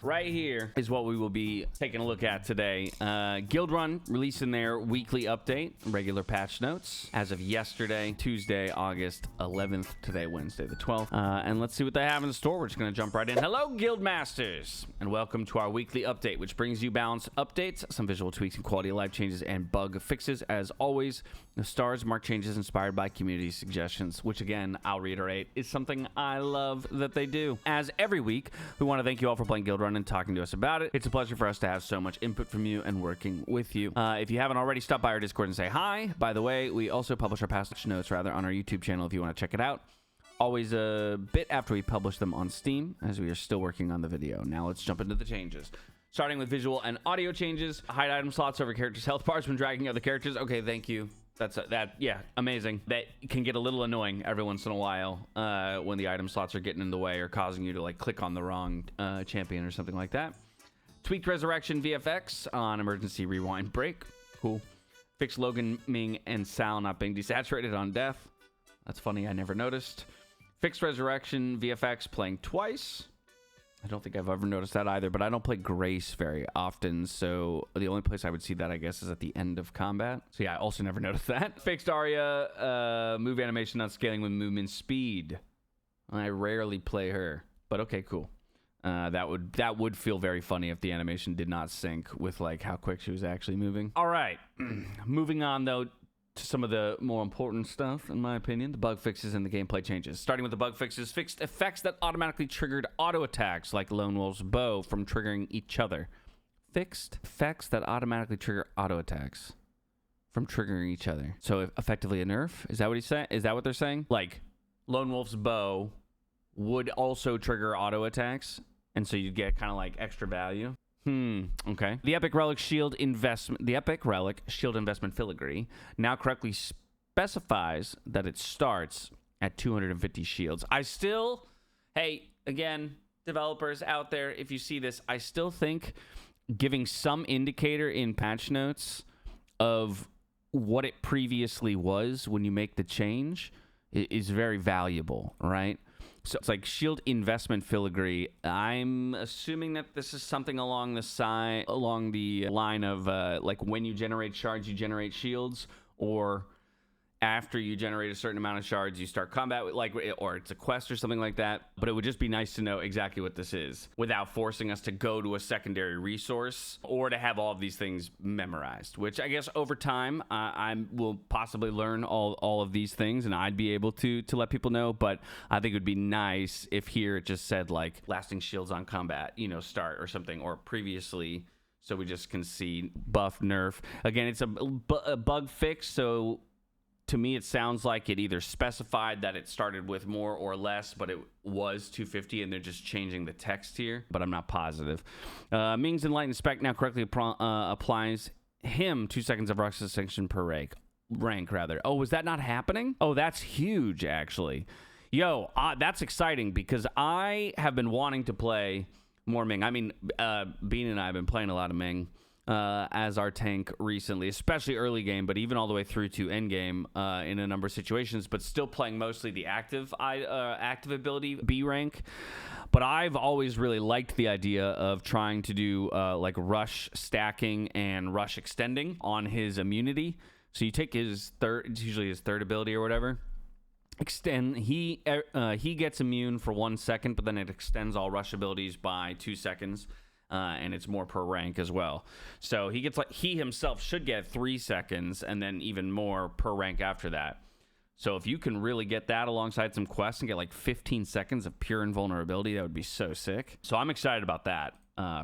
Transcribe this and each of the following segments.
right here is what we will be taking a look at today. Guildrun releasing their weekly update, regular patch notes, as of yesterday, Tuesday, August 11th. Today, Wednesday, the 12th. And let's see what they have in store. We're just going to jump right in. Hello, Guildmasters, and welcome to our weekly update, which brings you balanced updates, some visual tweaks and quality of life changes, and bug fixes. As always, the stars mark changes inspired by community suggestions, which again, I'll reiterate, is something I love that they do. As every week, we want to thank you all for playing Guildrun and talking to us about it. It's a pleasure for us to have so much input from you and working with you. If you haven't already, stop by our Discord and say hi. By the way, we also publish our past notes on our YouTube channel if you want to check it out. Always a bit after we publish them on Steam, as we are still working on the video. Now let's jump into the changes. Starting with visual and audio changes. Hide item slots over characters' health bars when dragging other characters. Okay, thank you. Yeah, amazing. That can get a little annoying every once in a while when the item slots are getting in the way or causing you to like click on the wrong champion or something like that. Tweaked resurrection VFX on emergency rewind break. Cool. Fixed Logan, Ming, and Sal not being desaturated on death. That's funny, I never noticed. Fixed resurrection VFX playing twice. I don't think I've ever noticed that either, but I don't play Grace very often, so the only place I would see that, I guess, is at the end of combat. So yeah, I also never noticed that. Fixed Arya, move animation not scaling with movement speed. I rarely play her, but okay, cool. That would feel very funny if the animation did not sync with like how quick she was actually moving. All right, moving on though to some of the more important stuff, in my opinion, the bug fixes and the gameplay changes. Starting with the bug fixes, fixed effects that automatically triggered auto attacks like Lone Wolf's bow from triggering each other. Fixed effects that automatically trigger auto attacks from triggering each other. So effectively a nerf? Is that what he's saying? Is that what they're saying? Like Lone Wolf's bow would also trigger auto attacks, and so you'd get kind of like extra value. Okay. The Epic Relic Shield Investment Filigree now correctly specifies that it starts at 250 shields. Hey, again, developers out there, if you see this, I still think giving some indicator in patch notes of what it previously was when you make the change is very valuable, right? So it's like shield investment filigree. I'm assuming that this is something along the line of like when you generate shards, you generate shields, or after you generate a certain amount of shards, you start combat with, like, or it's a quest or something like that. But it would just be nice to know exactly what this is without forcing us to go to a secondary resource or to have all of these things memorized, which I guess over time I will possibly learn all of these things and I'd be able to let people know. But I think it would be nice if here it just said like lasting shields on combat, start or something, or previously, so we just can see buff, nerf. Again, it's a bug fix, so to me, it sounds like it either specified that it started with more or less, but it was 250, and they're just changing the text here, but I'm not positive. Ming's Enlightened Spec now correctly applies him 2 seconds of rock section per rank. Oh, was that not happening? Oh, that's huge, actually. Yo, that's exciting, because I have been wanting to play more Ming. I mean, Bean and I have been playing a lot of Ming as our tank recently, especially early game, but even all the way through to end game in a number of situations, but still playing mostly the active ability B rank. But I've always really liked the idea of trying to do like rush stacking and rush extending on his immunity. So you take his it's usually his third ability or whatever, extend, he gets immune for 1 second, but then it extends all rush abilities by 2 seconds. And it's more per rank as well. So he himself should get 3 seconds and then even more per rank after that. So if you can really get that alongside some quests and get like 15 seconds of pure invulnerability, that would be so sick. So I'm excited about that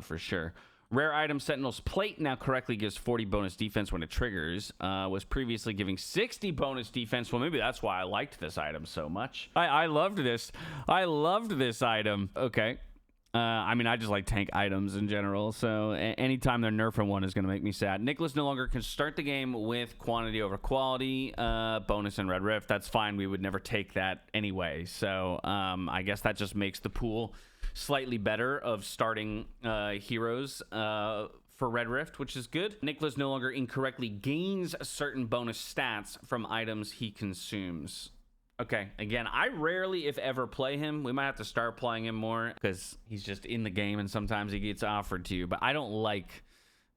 for sure. Rare item Sentinel's Plate now correctly gives 40 bonus defense when it triggers. Was previously giving 60 bonus defense. Well, maybe that's why I liked this item so much. I loved this. I loved this item. Okay. I mean, I just like tank items in general, so anytime they're nerfing one is going to make me sad. Nicholas no longer can start the game with quantity over quality bonus in Red Rift. That's fine. We would never take that anyway, so I guess that just makes the pool slightly better of starting heroes for Red Rift, which is good. Nicholas no longer incorrectly gains certain bonus stats from items he consumes. Okay, again, I rarely, if ever, play him. We might have to start playing him more because he's just in the game and sometimes he gets offered to you. But I don't like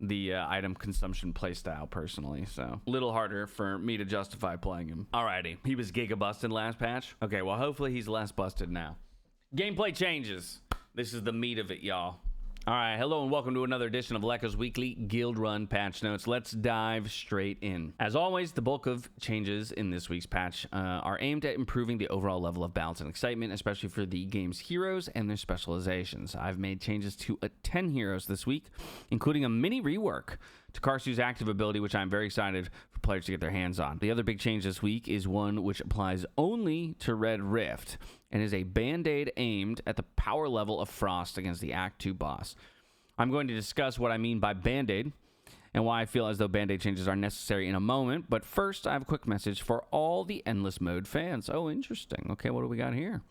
the item consumption playstyle personally, so a little harder for me to justify playing him. Alrighty, he was giga busted last patch. Okay, well, hopefully he's less busted now. Gameplay changes. This is the meat of it, y'all. All right, hello and welcome to another edition of Lekko's Weekly Guildrun Patch Notes. Let's dive straight in. As always, the bulk of changes in this week's patch are aimed at improving the overall level of balance and excitement, especially for the game's heroes and their specializations. I've made changes to 10 heroes this week, including a mini rework to Karsu's active ability, which I'm very excited for players to get their hands on. The other big change this week is one which applies only to Red Rift and is a band-aid aimed at the power level of Frost against the Act 2 boss. I'm going to discuss what I mean by band-aid and why I feel as though band-aid changes are necessary in a moment, but first I have a quick message for all the Endless Mode fans. Oh, interesting. Okay, what do we got here?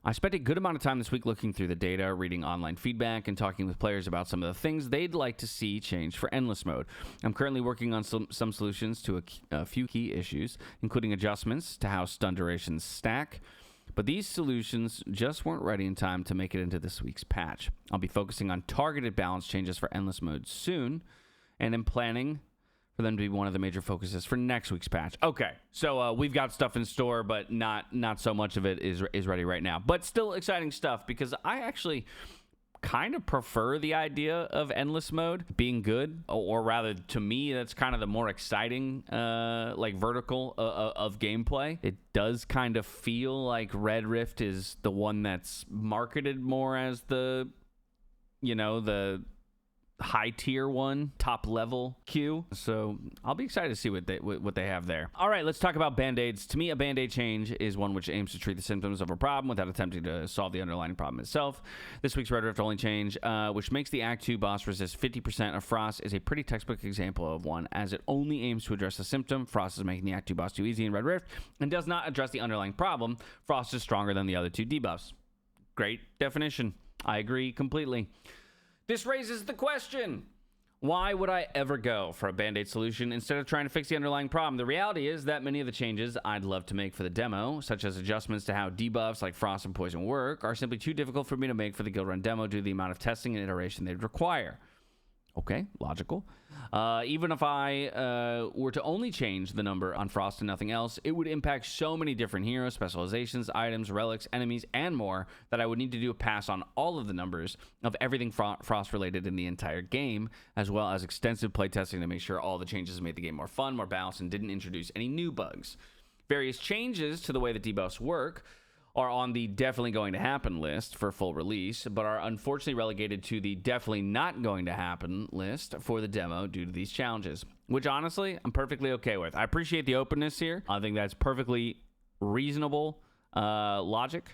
I spent a good amount of time this week looking through the data, reading online feedback, and talking with players about some of the things they'd like to see change for Endless Mode. I'm currently working on some solutions to a few key issues, including adjustments to how stun durations stack, but these solutions just weren't ready in time to make it into this week's patch. I'll be focusing on targeted balance changes for Endless Mode soon, and am planning for them to be one of the major focuses for next week's patch. Okay, so we've got stuff in store, but not so much of it is ready right now. But still exciting stuff, because I actually kind of prefer the idea of Endless Mode being good, or rather, to me, that's kind of the more exciting like vertical of gameplay. It does kind of feel like Red Rift is the one that's marketed more as the, you know, the high tier one, top level queue. So I'll be excited to see what they have there. All right, let's talk about band-aids. To me, a band-aid change is one which aims to treat the symptoms of a problem without attempting to solve the underlying problem itself. This week's Red Rift only change, which makes the Act 2 boss resist 50% of Frost, is a pretty textbook example of one, as it only aims to address the symptom. Frost is making the Act 2 boss too easy in Red Rift, and does not address the underlying problem. Frost is stronger than the other two debuffs. Great definition. I agree completely. This raises the question, why would I ever go for a band-aid solution instead of trying to fix the underlying problem? The reality is that many of the changes I'd love to make for the demo, such as adjustments to how debuffs like Frost and Poison work, are simply too difficult for me to make for the Guildrun demo due to the amount of testing and iteration they'd require. Okay, logical. Even if I were to only change the number on Frost and nothing else, it would impact so many different heroes, specializations, items, relics, enemies, and more that I would need to do a pass on all of the numbers of everything Frost related in the entire game, as well as extensive playtesting to make sure all the changes made the game more fun, more balanced, and didn't introduce any new bugs. Various changes to the way the debuffs work are on the definitely going to happen list for full release, but are unfortunately relegated to the definitely not going to happen list for the demo due to these challenges, which honestly I'm perfectly okay with. I appreciate the openness here. I think that's perfectly reasonable logic,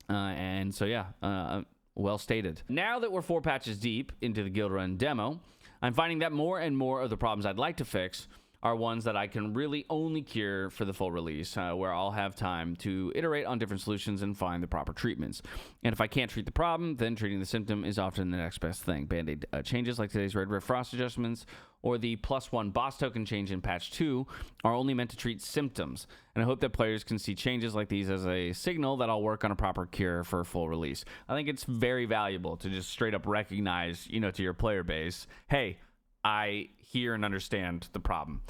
and so yeah, well stated. Now that we're 4 patches deep into the Guildrun demo, I'm finding that more and more of the problems I'd like to fix are ones that I can really only cure for the full release, where I'll have time to iterate on different solutions and find the proper treatments. And if I can't treat the problem, then treating the symptom is often the next best thing. Band-aid changes like today's Red Rift Frost adjustments or the +1 boss token change in patch 2 are only meant to treat symptoms. And I hope that players can see changes like these as a signal that I'll work on a proper cure for full release. I think it's very valuable to just straight up recognize, you know, to your player base, hey, I hear and understand the problem.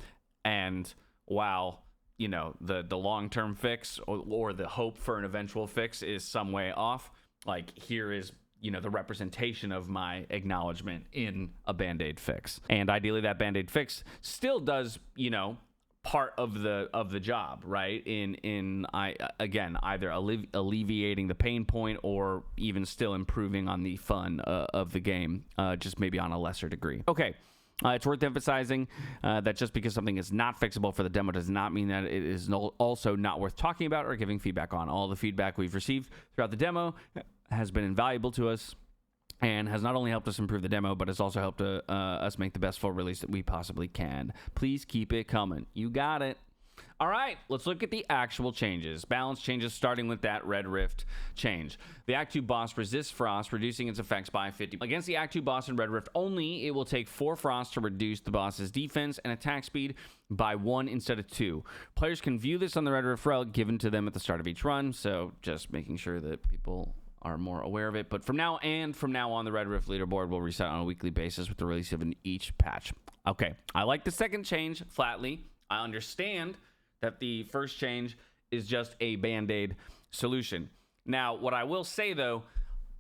And while, you know, the long-term fix or the hope for an eventual fix is some way off, like, here is, you know, the representation of my acknowledgement in a Band-Aid fix. And ideally that Band-Aid fix still does, you know, part of the job, right? Again, either alleviating the pain point or even still improving on the fun of the game, just maybe on a lesser degree. Okay. It's worth emphasizing that just because something is not fixable for the demo does not mean that it is also not worth talking about or giving feedback on. All the feedback we've received throughout the demo has been invaluable to us and has not only helped us improve the demo, but has also helped us make the best full release that we possibly can. Please keep it coming. You got it. All right, let's look at the actual changes. Balance changes, starting with that Red Rift change. The Act 2 boss resists Frost, reducing its effects by 50. Against the Act 2 boss in Red Rift only, it will take 4 Frost to reduce the boss's defense and attack speed by 1 instead of 2. Players can view this on the Red Rift relic given to them at the start of each run, so just making sure that people are more aware of it. But from now on, the Red Rift leaderboard will reset on a weekly basis with the release of each patch. Okay, I like the second change flatly. I understand that the first change is just a band-aid solution. Now, what I will say, though,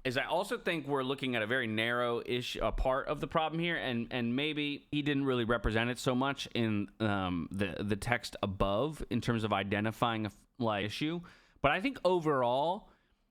is I also think we're looking at a very narrow-ish part of the problem here, and maybe he didn't really represent it so much in the text above in terms of identifying a issue. But I think overall,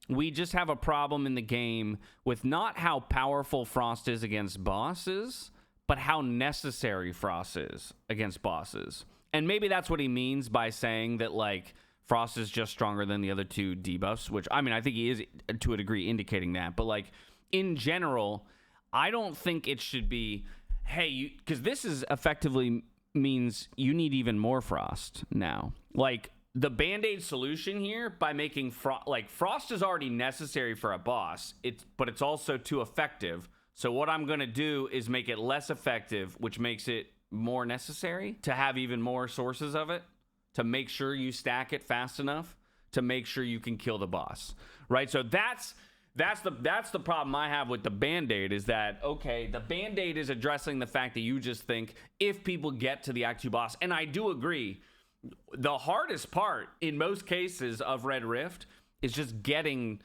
we just have a problem in the game with not how powerful Frost is against bosses, but how necessary Frost is against bosses. And maybe that's what he means by saying that, like, Frost is just stronger than the other 2 debuffs, which, I mean, I think he is, to a degree, indicating that. But, like, in general, I don't think it should be, hey, because this is effectively means you need even more Frost now. Like, the Band-Aid solution here, by making Frost is already necessary for a boss, but it's also too effective. So what I'm going to do is make it less effective, which makes it more necessary to have even more sources of it, to make sure you stack it fast enough to make sure you can kill the boss, right? So that's the problem I have with the Band-Aid, is that, okay, the Band-Aid is addressing the fact that you just think if people get to the Act 2 boss, and I do agree, the hardest part in most cases of Red Rift is just getting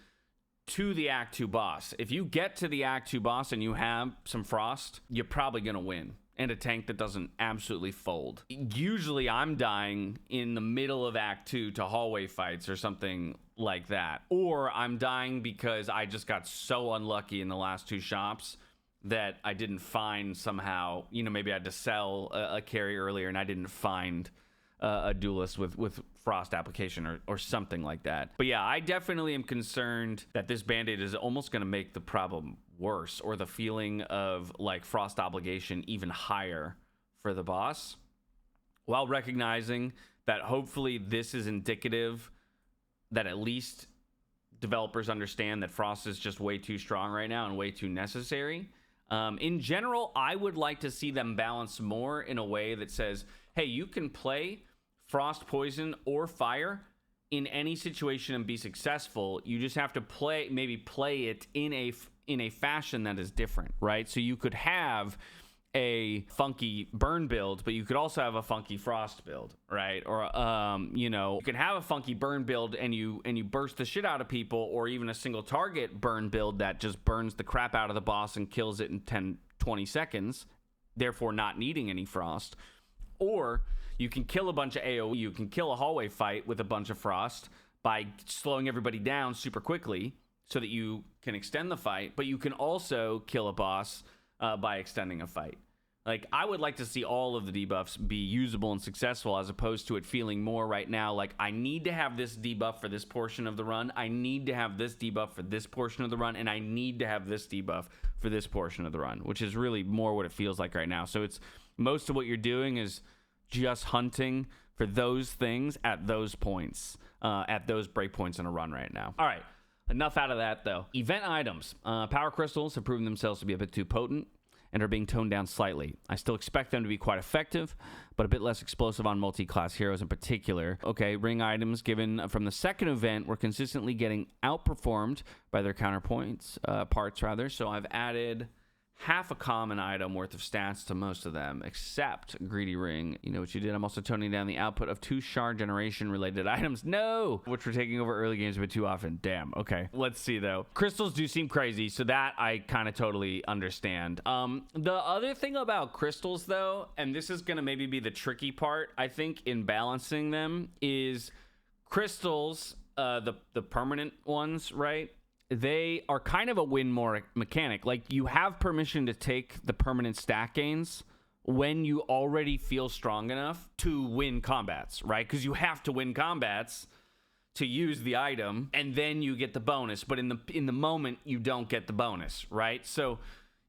to the Act 2 boss. If you get to the Act 2 boss and you have some Frost, you're probably going to win. And a tank that doesn't absolutely fold. Usually I'm dying in the middle of Act 2 to hallway fights or something like that. Or I'm dying because I just got so unlucky in the last 2 shops that I didn't find somehow, maybe I had to sell a carry earlier and I didn't find a duelist with Frost application or something like that. But yeah, I definitely am concerned that this Band-Aid is almost going to make the problem worse, or the feeling of like Frost obligation even higher for the boss, while recognizing that hopefully this is indicative that at least developers understand that Frost is just way too strong right now and way too necessary. In general, I would like to see them balance more in a way that says, hey, you can play Frost, Poison, or Fire in any situation and be successful. You just have to play it in a fashion that is different, right? So you could have a funky burn build, but you could also have a funky Frost build, right? Or you could have a funky burn build and you burst the shit out of people, or even a single target burn build that just burns the crap out of the boss and kills it in 10-20 seconds, therefore not needing any Frost. Or you can kill a bunch of AoE. You can kill a hallway fight with a bunch of Frost by slowing everybody down super quickly so that you can extend the fight, but you can also kill a boss by extending a fight. Like, I would like to see all of the debuffs be usable and successful, as opposed to it feeling more right now like I need to have this debuff for this portion of the run, I need to have this debuff for this portion of the run, and I need to have this debuff for this portion of the run, which is really more what it feels like right now. So it's most of what you're doing is just hunting for those things at those points, at those breakpoints in a run right now. All right, enough out of that, though. Event items. Power crystals have proven themselves to be a bit too potent and are being toned down slightly. I still expect them to be quite effective, but a bit less explosive on multi-class heroes in particular. Okay, ring items given from the second event were consistently getting outperformed by their counterpoints, parts rather, so I've added half a common item worth of stats to most of them, except Greedy Ring. You know what you did. I'm also toning down the output of 2 shard generation related items. No! Which we're taking over early games a bit too often. Damn. Okay. Let's see, though. Crystals do seem crazy, so that I kind of totally understand. The other thing about crystals, though, and this is going to maybe be the tricky part, I think, in balancing them, is crystals, the permanent ones, right? They are kind of a win more mechanic. Like, you have permission to take the permanent stack gains when you already feel strong enough to win combats, right? Because you have to win combats to use the item, and then you get the bonus. But in the moment, you don't get the bonus, right? So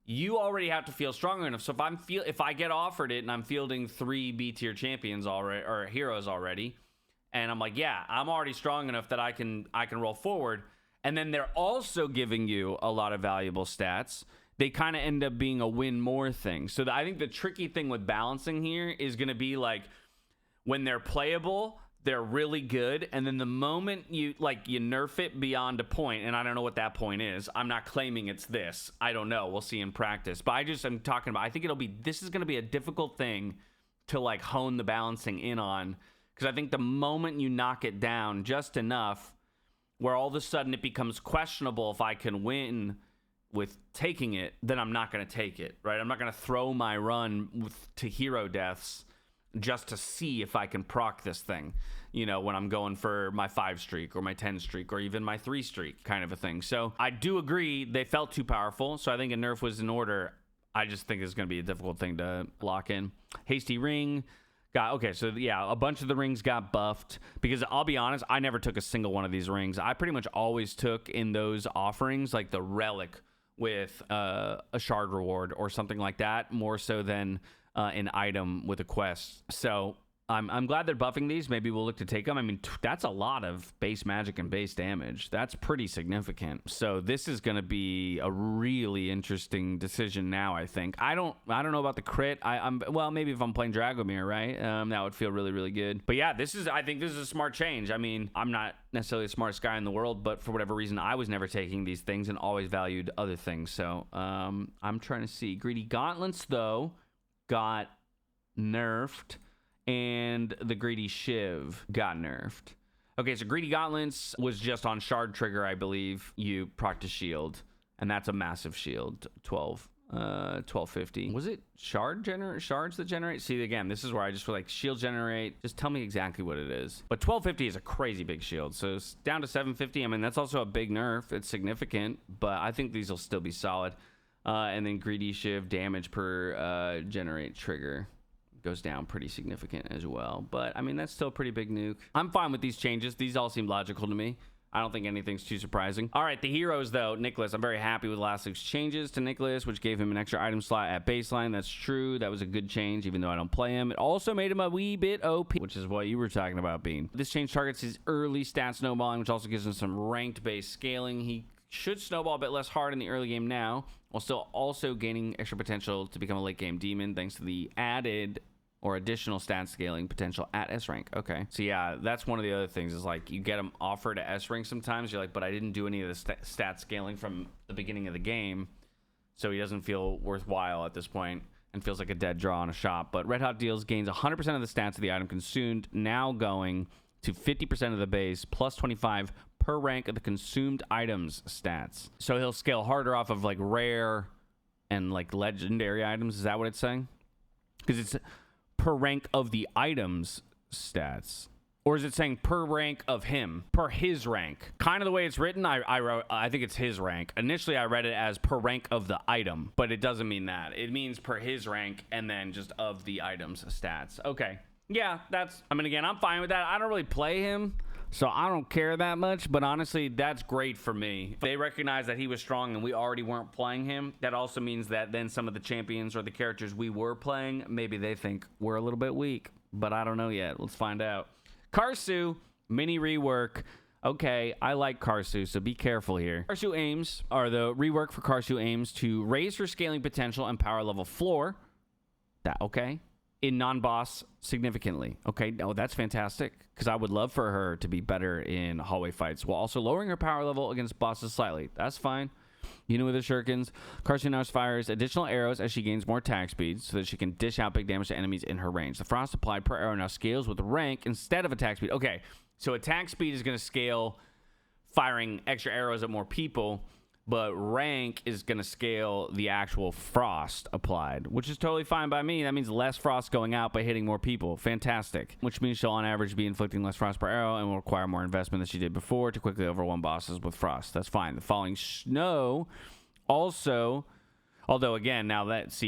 you already have to feel strong enough. So if I get offered it and I'm fielding 3 B tier champions already or heroes already, and I'm like, yeah, I'm already strong enough that I can roll forward. And then they're also giving you a lot of valuable stats. They kind of end up being a win more thing. So I think the tricky thing with balancing here is going to be like when they're playable, they're really good, and then the moment you nerf it beyond a point, and I don't know what that point is. I'm not claiming it's this. I don't know. We'll see in practice. But I'm talking about, I think this is going to be a difficult thing to like hone the balancing in on, because I think the moment you knock it down just enough where all of a sudden it becomes questionable if I can win with taking it, then I'm not going to take it, right? I'm not going to throw my run to hero deaths just to see if I can proc this thing, when I'm going for my 5 streak or my 10 streak or even my 3 streak kind of a thing. So I do agree they felt too powerful. So I think a nerf was in order. I just think it's going to be a difficult thing to lock in. Hasty ring. A bunch of the rings got buffed because I'll be honest, I never took a single one of these rings. I pretty much always took in those offerings like the relic with a shard reward or something like that, more so than an item with a quest. So I'm glad they're buffing these. Maybe we'll look to take them. I mean, that's a lot of base magic and base damage. That's pretty significant. So this is going to be a really interesting decision now, I think. I don't know about the crit. Maybe if I'm playing Dragomir, right? That would feel really, really good. But yeah, I think this is a smart change. I mean, I'm not necessarily the smartest guy in the world, but for whatever reason, I was never taking these things and always valued other things. So I'm trying to see. Greedy Gauntlets, though, got nerfed, and the Greedy Shiv got nerfed. Okay, so Greedy Gauntlets was just on Shard Trigger, I believe. You proc to shield, and that's a massive shield. 1250. Was it shards that generate? See, again, this is where I just feel like shield generate. Just tell me exactly what it is. But 1250 is a crazy big shield, so it's down to 750. I mean, that's also a big nerf. It's significant, but I think these will still be solid. And then Greedy Shiv damage per generate trigger goes down pretty significant as well. But, I mean, that's still a pretty big nuke. I'm fine with these changes. These all seem logical to me. I don't think anything's too surprising. All right, the heroes, though. Nicholas. I'm very happy with last week's changes to Nicholas, which gave him an extra item slot at baseline. That's true. That was a good change, even though I don't play him. It also made him a wee bit OP, which is what you were talking about, Bean. This change targets his early stat snowballing, which also gives him some ranked-based scaling. He should snowball a bit less hard in the early game now, while still also gaining extra potential to become a late-game demon, thanks to the added or additional stat scaling potential at S rank. Okay. So yeah, that's one of the other things is like you get them offered at S rank sometimes. You're like, but I didn't do any of the stat scaling from the beginning of the game. So he doesn't feel worthwhile at this point and feels like a dead draw on a shop. But Red Hot Deals gains 100% of the stats of the item consumed, now going to 50% of the base, plus 25 per rank of the consumed items stats. So he'll scale harder off of like rare and like legendary items. Is that what it's saying? Because it's per rank of the items stats, or is it saying per rank of him, per his rank? Kind of the way it's written. I think it's his rank. Initially I read it as per rank of the item, but it doesn't mean that. It means per his rank and then just of the items stats. Okay, yeah, again, I'm fine with that. I don't really play him, so I don't care that much, but honestly, that's great for me. They recognize that he was strong and we already weren't playing him. That also means that then some of the champions or the characters we were playing, maybe they think we're a little bit weak, but I don't know yet. Let's find out. Karsu, mini rework. Okay, I like Karsu, so be careful here. Karsu aims, or the rework for Karsu aims to raise her scaling potential and power level floor. Okay. In non-boss significantly. Okay, no, that's fantastic, because I would love for her to be better in hallway fights while also lowering her power level against bosses slightly. That's fine. With the shurikens, Karsu now fires additional arrows as she gains more attack speed so that she can dish out big damage to enemies in her range. The frost applied per arrow now scales with rank instead of attack speed. Okay, so attack speed is going to scale firing extra arrows at more people, but rank is going to scale the actual frost applied, which is totally fine by me. That means less frost going out by hitting more people. Fantastic. Which means she'll on average be inflicting less frost per arrow and will require more investment than she did before to quickly overwhelm bosses with frost. That's fine. The falling snow also, although again, this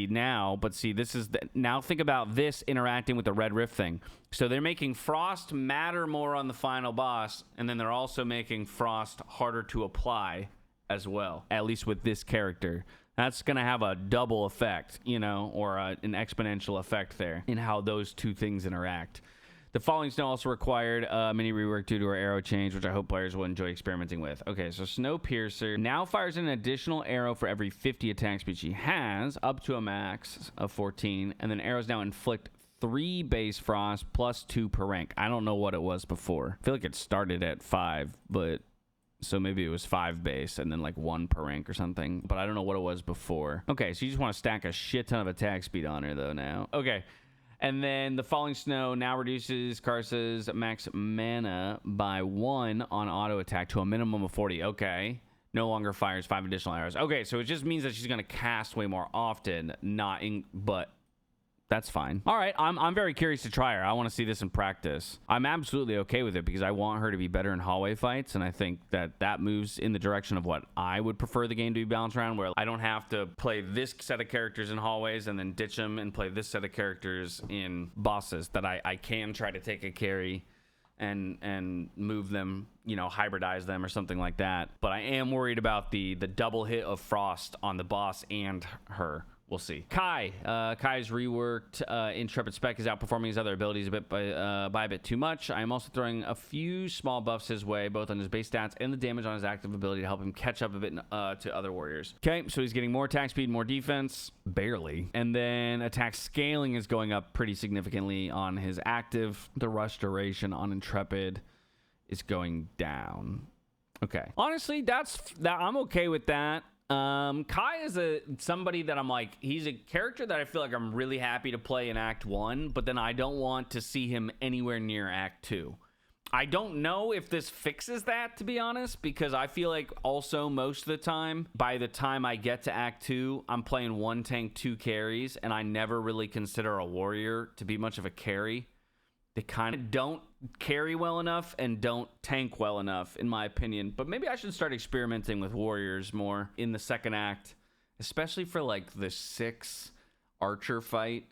is now think about this interacting with the red rift thing. So they're making frost matter more on the final boss, and then they're also making frost harder to apply as well, at least with this character. That's going to have a double effect, you know, or an exponential effect there in how those two things interact. The falling snow also required mini rework due to our arrow change, which I hope players will enjoy experimenting with. Okay, so Snowpiercer now fires an additional arrow for every 50 attack speed she has, up to a max of 14, and then arrows now inflict 3 base frost plus 2 per rank. I don't know what it was before. I feel like it started at 5, but... So maybe it was 5 base and then like 1 per rank or something. But I don't know what it was before. Okay, so you just want to stack a shit ton of attack speed on her though now. Okay. And then the Falling Snow now reduces Karsa's max mana by 1 on auto attack to a minimum of 40. Okay. No longer fires 5 additional arrows. Okay, so it just means that she's going to cast way more often, but... That's fine. All right, I'm very curious to try her. I want to see this in practice. I'm absolutely okay with it because I want her to be better in hallway fights, and I think that moves in the direction of what I would prefer the game to be balanced around, where I don't have to play this set of characters in hallways and then ditch them and play this set of characters in bosses, that I can try to take a carry and move them, you know, hybridize them or something like that. But I am worried about the double hit of Frost on the boss and her. We'll see. Kai. Kai's reworked Intrepid Spec is outperforming his other abilities a bit by a bit too much. I am also throwing a few small buffs his way, both on his base stats and the damage on his active ability to help him catch up a bit to other warriors. Okay, so he's getting more attack speed, more defense. Barely. And then attack scaling is going up pretty significantly on his active. The rush duration on Intrepid is going down. Okay. Honestly, I'm okay with that. Kai is somebody that I'm like, he's a character that I feel like I'm really happy to play in Act 1, but then I don't want to see him anywhere near Act 2. I don't know if this fixes that, to be honest, because I feel like also most of the time, by the time I get to Act 2, I'm playing 1 tank, 2 carries, and I never really consider a warrior to be much of a carry. They kind of don't carry well enough and don't tank well enough, in my opinion. But maybe I should start experimenting with warriors more in the second act, especially for like the 6 archer fight,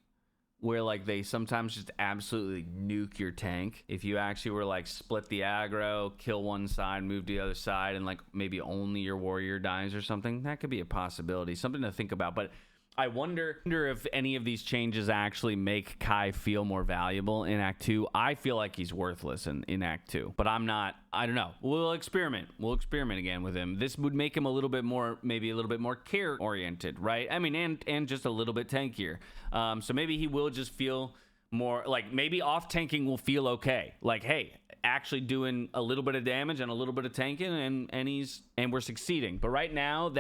where like they sometimes just absolutely nuke your tank. If you actually were like split the aggro, kill one side, move to the other side, and like maybe only your warrior dies or something, that could be a possibility. Something to think about. But I wonder if any of these changes actually make Kai feel more valuable in Act 2. I feel like he's worthless in Act 2, but I'm not. I don't know. We'll experiment. We'll experiment again with him. This would make him a little bit more, maybe a little bit more care-oriented, right? I mean, and just a little bit tankier. So maybe he will just feel more, like maybe off-tanking will feel okay. Like, hey, actually doing a little bit of damage and a little bit of tanking, and we're succeeding. But right now,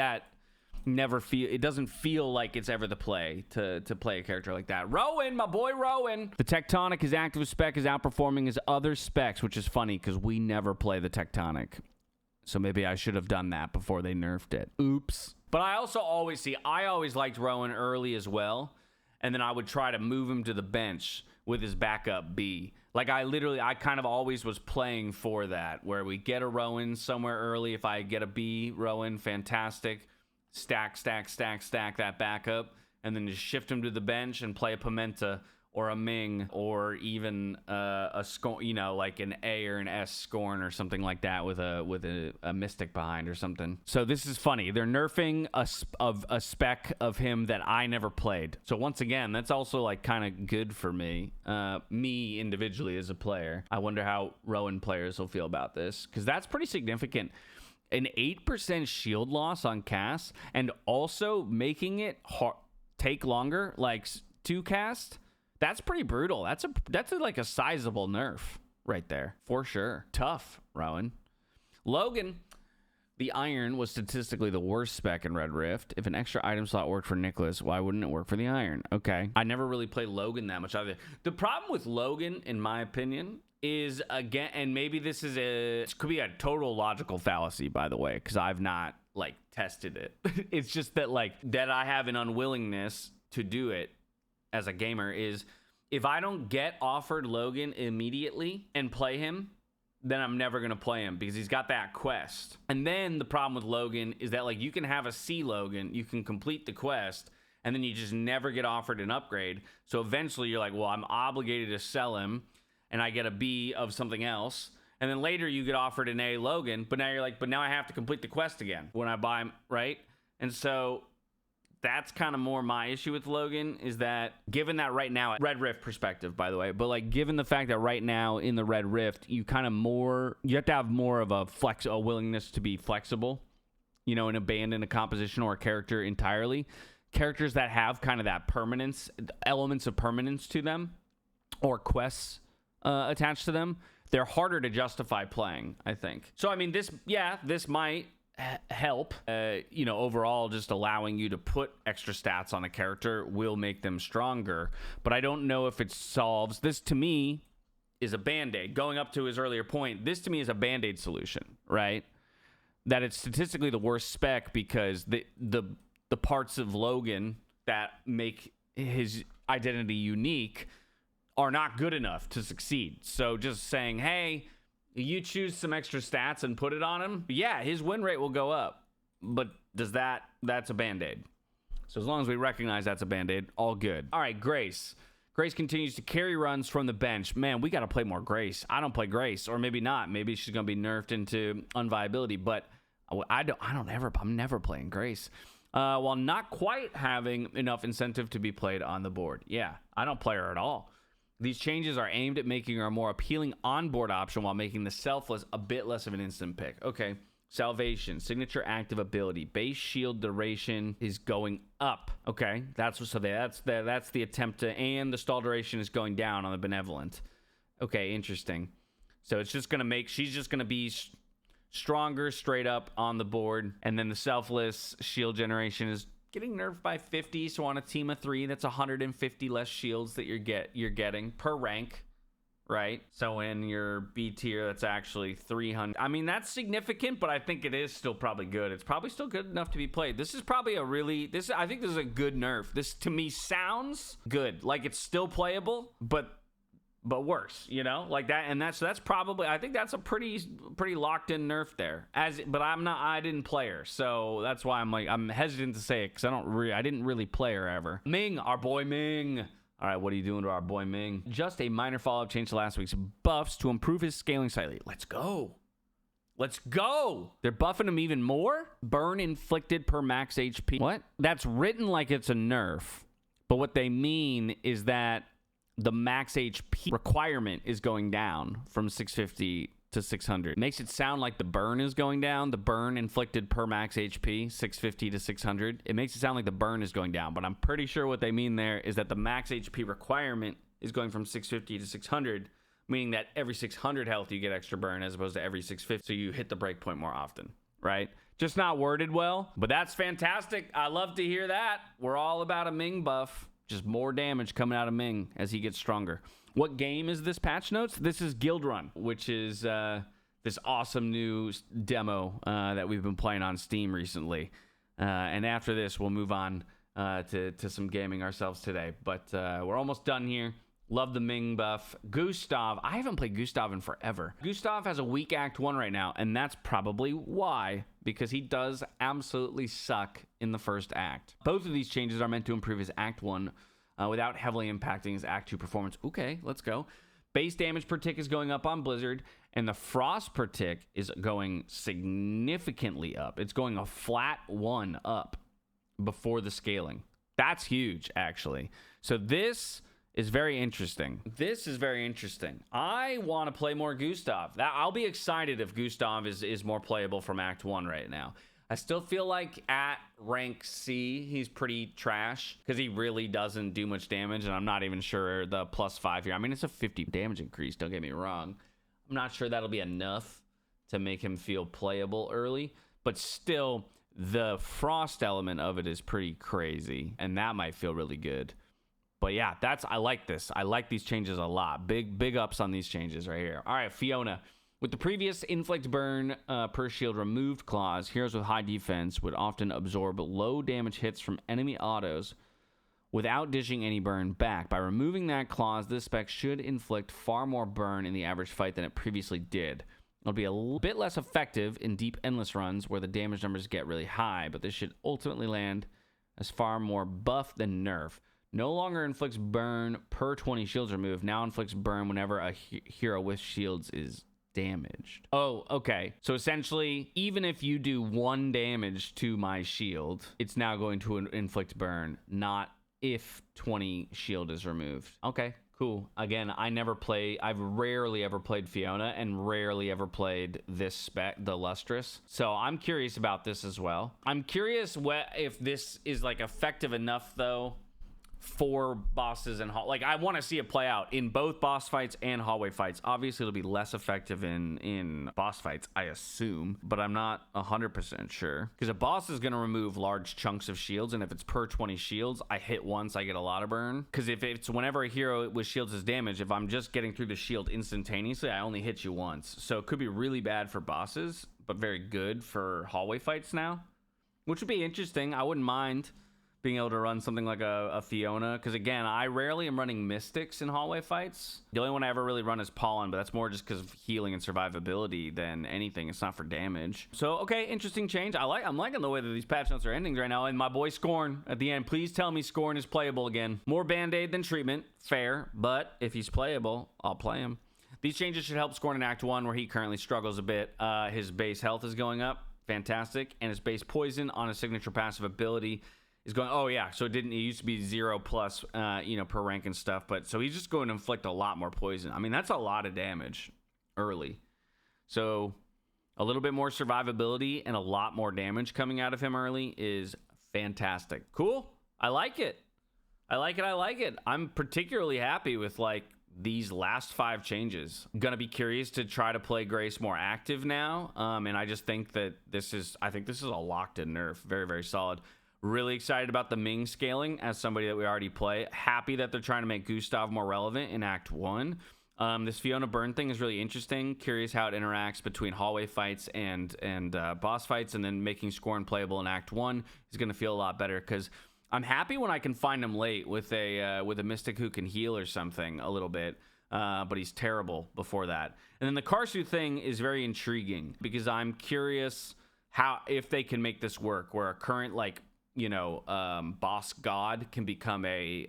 it doesn't feel like it's ever the play to play a character like that. Rowan, my boy Rowan. The Tectonic, his active spec, is outperforming his other specs, which is funny because we never play the Tectonic. So maybe I should have done that before they nerfed it. Oops. But I always liked Rowan early as well. And then I would try to move him to the bench with his backup B. Like I kind of always was playing for that, where we get a Rowan somewhere early. If I get a B Rowan, fantastic. Stack that backup, and then just shift him to the bench and play a Pimenta or a Ming or even a Scorn, you know, like an A or an S Scorn or something like that with a Mystic behind or something. So this is funny. They're nerfing a spec of him that I never played. So once again, that's also like kind of good for me individually as a player. I wonder how Rowan players will feel about this, because that's pretty significant. An 8% shield loss on cast, and also making it take longer, like to cast. That's pretty brutal. That's like a sizable nerf right there for sure. Tough, Rowan. Logan, the Iron was statistically the worst spec in Red Rift. If an extra item slot worked for Nicholas, why wouldn't it work for the Iron? Okay, I never really played Logan that much either. The problem with Logan, in my opinion, is, again, and maybe this could be a total logical fallacy, by the way, because I've not like tested it. It's just that that I have an unwillingness to do it as a gamer, is if I don't get offered Logan immediately and play him, then I'm never going to play him because he's got that quest. And then the problem with Logan is that like you can have a C Logan, you can complete the quest, and then you just never get offered an upgrade. So eventually you're like, well, I'm obligated to sell him, and I get a B of something else. And then later you get offered an A Logan, but now you're like, but now I have to complete the quest again when I buy him, right? And so That's kind of more my issue with Logan, is that given that right now, Red Rift perspective, by the way, but like given the fact that right now in the Red Rift, you have to have more of a willingness to be flexible, you know, and abandon a composition or a character entirely. Characters that have kind of that permanence, elements of permanence to them, or quests attached to them, they're harder to justify playing, I think. So, I mean, this might help, you know, overall just allowing you to put extra stats on a character will make them stronger, but I don't know if it solves. This to me is a band-aid. Going up to his earlier point, this to me is a band-aid solution, right? That it's statistically the worst spec because the parts of Logan that make his identity unique are not good enough to succeed. So just saying, hey, you choose some extra stats and put it on him, yeah, his win rate will go up. But that's a band-aid. So as long as we recognize that's a band-aid, all good. All right, Grace. Grace continues to carry runs from the bench. Man, we got to play more Grace. I don't play Grace, or maybe not. Maybe she's going to be nerfed into unviability, but I'm never playing Grace. While not quite having enough incentive to be played on the board. Yeah, I don't play her at all. These changes are aimed at making her a more appealing on-board option while making the Selfless a bit less of an instant pick. Okay, Salvation, signature active ability, base shield duration is going up. Okay, that's the attempt to, and the stall duration is going down on the Benevolent. Okay, interesting. So it's just gonna she's just gonna be stronger straight up on the board, and then the Selfless shield generation is getting nerfed by 50, so on a team of 3, that's 150 less shields that you're getting per rank, right? So in your B tier, that's actually 300. I mean, that's significant, but I think it is still probably good. It's probably still good enough to be played. This is probably I think this is a good nerf. This, to me, sounds good. Like, it's still playable, but worse, you know, like that. And that's probably, I think that's a pretty locked in nerf there. But I didn't play her, so that's why I'm hesitant to say it, because I didn't really play her ever. Ming, our boy Ming. All right, what are you doing to our boy Ming? Just a minor follow-up change to last week's buffs to improve his scaling slightly. Let's go. They're buffing him even more. Burn inflicted per max HP. What? That's written like it's a nerf, but what they mean is that the max HP requirement is going down from 650 to 600. Makes it sound like the burn is going down. The burn inflicted per max HP, 650 to 600. It makes it sound like the burn is going down, but I'm pretty sure what they mean there is that the max HP requirement is going from 650 to 600, meaning that every 600 health you get extra burn as opposed to every 650, so you hit the breakpoint more often, right? Just not worded well, but that's fantastic. I love to hear that. We're all about a Ming buff. Just more damage coming out of Ming as he gets stronger. What game is this patch notes? This is Guildrun, which is this awesome new demo that we've been playing on Steam recently. And after this, we'll move on to some gaming ourselves today. But we're almost done here. Love the Ming buff. Gustav. I haven't played Gustav in forever. Gustav has a weak Act 1 right now, and that's probably why, because he does absolutely suck in the first act. Both of these changes are meant to improve his Act 1 without heavily impacting his Act 2 performance. Okay, let's go. Base damage per tick is going up on Blizzard, and the frost per tick is going significantly up. It's going a flat 1 up before the scaling. That's huge, actually. So this is very interesting. I want to play more Gustav. I'll be excited if Gustav is more playable from Act 1 right now. I still feel like at rank C, he's pretty trash because he really doesn't do much damage, and I'm not even sure the +5 here. I mean, it's a 50 damage increase, don't get me wrong. I'm not sure that'll be enough to make him feel playable early, but still, the frost element of it is pretty crazy, and that might feel really good. But yeah, I like this. I like these changes a lot. Big ups on these changes right here. All right, Fiona. With the previous inflict burn per shield removed clause, heroes with high defense would often absorb low damage hits from enemy autos without dishing any burn back. By removing that clause, this spec should inflict far more burn in the average fight than it previously did. It'll be a bit less effective in deep endless runs where the damage numbers get really high, but this should ultimately land as far more buff than nerf. No longer inflicts burn per 20 shields removed. Now inflicts burn whenever a hero with shields is damaged. Oh, okay. So essentially, even if you do 1 damage to my shield, it's now going to inflict burn, not if 20 shield is removed. Okay, cool. Again, I've rarely ever played Fiona and rarely ever played this spec, the Lustrous. So I'm curious about this as well. I'm curious if this is like effective enough though for bosses and like I want to see it play out in both boss fights and hallway fights. Obviously it'll be less effective in boss fights, I assume, but I'm not 100% sure, because a boss is going to remove large chunks of shields, and if it's per 20 shields, I hit once, I get a lot of burn. Because if it's whenever a hero with shields is damaged, if I'm just getting through the shield instantaneously, I only hit you once. So it could be really bad for bosses, but very good for hallway fights now, which would be interesting. I wouldn't mind being able to run something like a Fiona, because again, I rarely am running Mystics in hallway fights. The only one I ever really run is Pollen, but that's more just because of healing and survivability than anything. It's not for damage. So okay, interesting change. I'm liking the way that these patch notes are ending right now. And my boy Scorn at the end, please tell me Scorn is playable again. More Band-Aid than treatment, fair, but if he's playable, I'll play him. These changes should help Scorn in Act 1, where he currently struggles a bit. His base health is going up, fantastic, and his base poison on his signature passive ability is going, oh yeah, so it used to be 0 plus, per rank and stuff, but so he's just going to inflict a lot more poison. I mean, that's a lot of damage early. So a little bit more survivability and a lot more damage coming out of him early is fantastic. Cool. I like it. I like it. I'm particularly happy with like these last 5 changes. I'm gonna be curious to try to play Grace more active now. And I just think that this is a locked in nerf. Very, very solid. Really excited about the Ming scaling as somebody that we already play. Happy that they're trying to make Gustav more relevant in Act 1. This Fiona burn thing is really interesting. Curious how it interacts between hallway fights and boss fights, and then making Scorn playable in Act 1 is going to feel a lot better, because I'm happy when I can find him late with a Mystic who can heal or something a little bit, but he's terrible before that. And then the Karsu thing is very intriguing, because I'm curious if they can make this work, where a current boss god can become a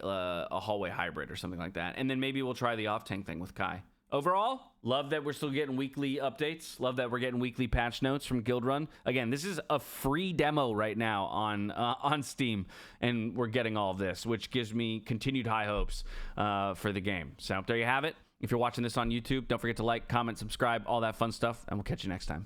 hallway hybrid or something like that. And then maybe we'll try the off tank thing with Kai. Overall, love that we're still getting weekly updates. Love that we're getting weekly patch notes from Guildrun. Again, this is a free demo right now on Steam, and we're getting all of this, which gives me continued high hopes for the game. So there you have it. If you're watching this on YouTube, don't forget to like, comment, subscribe, all that fun stuff, and we'll catch you next time.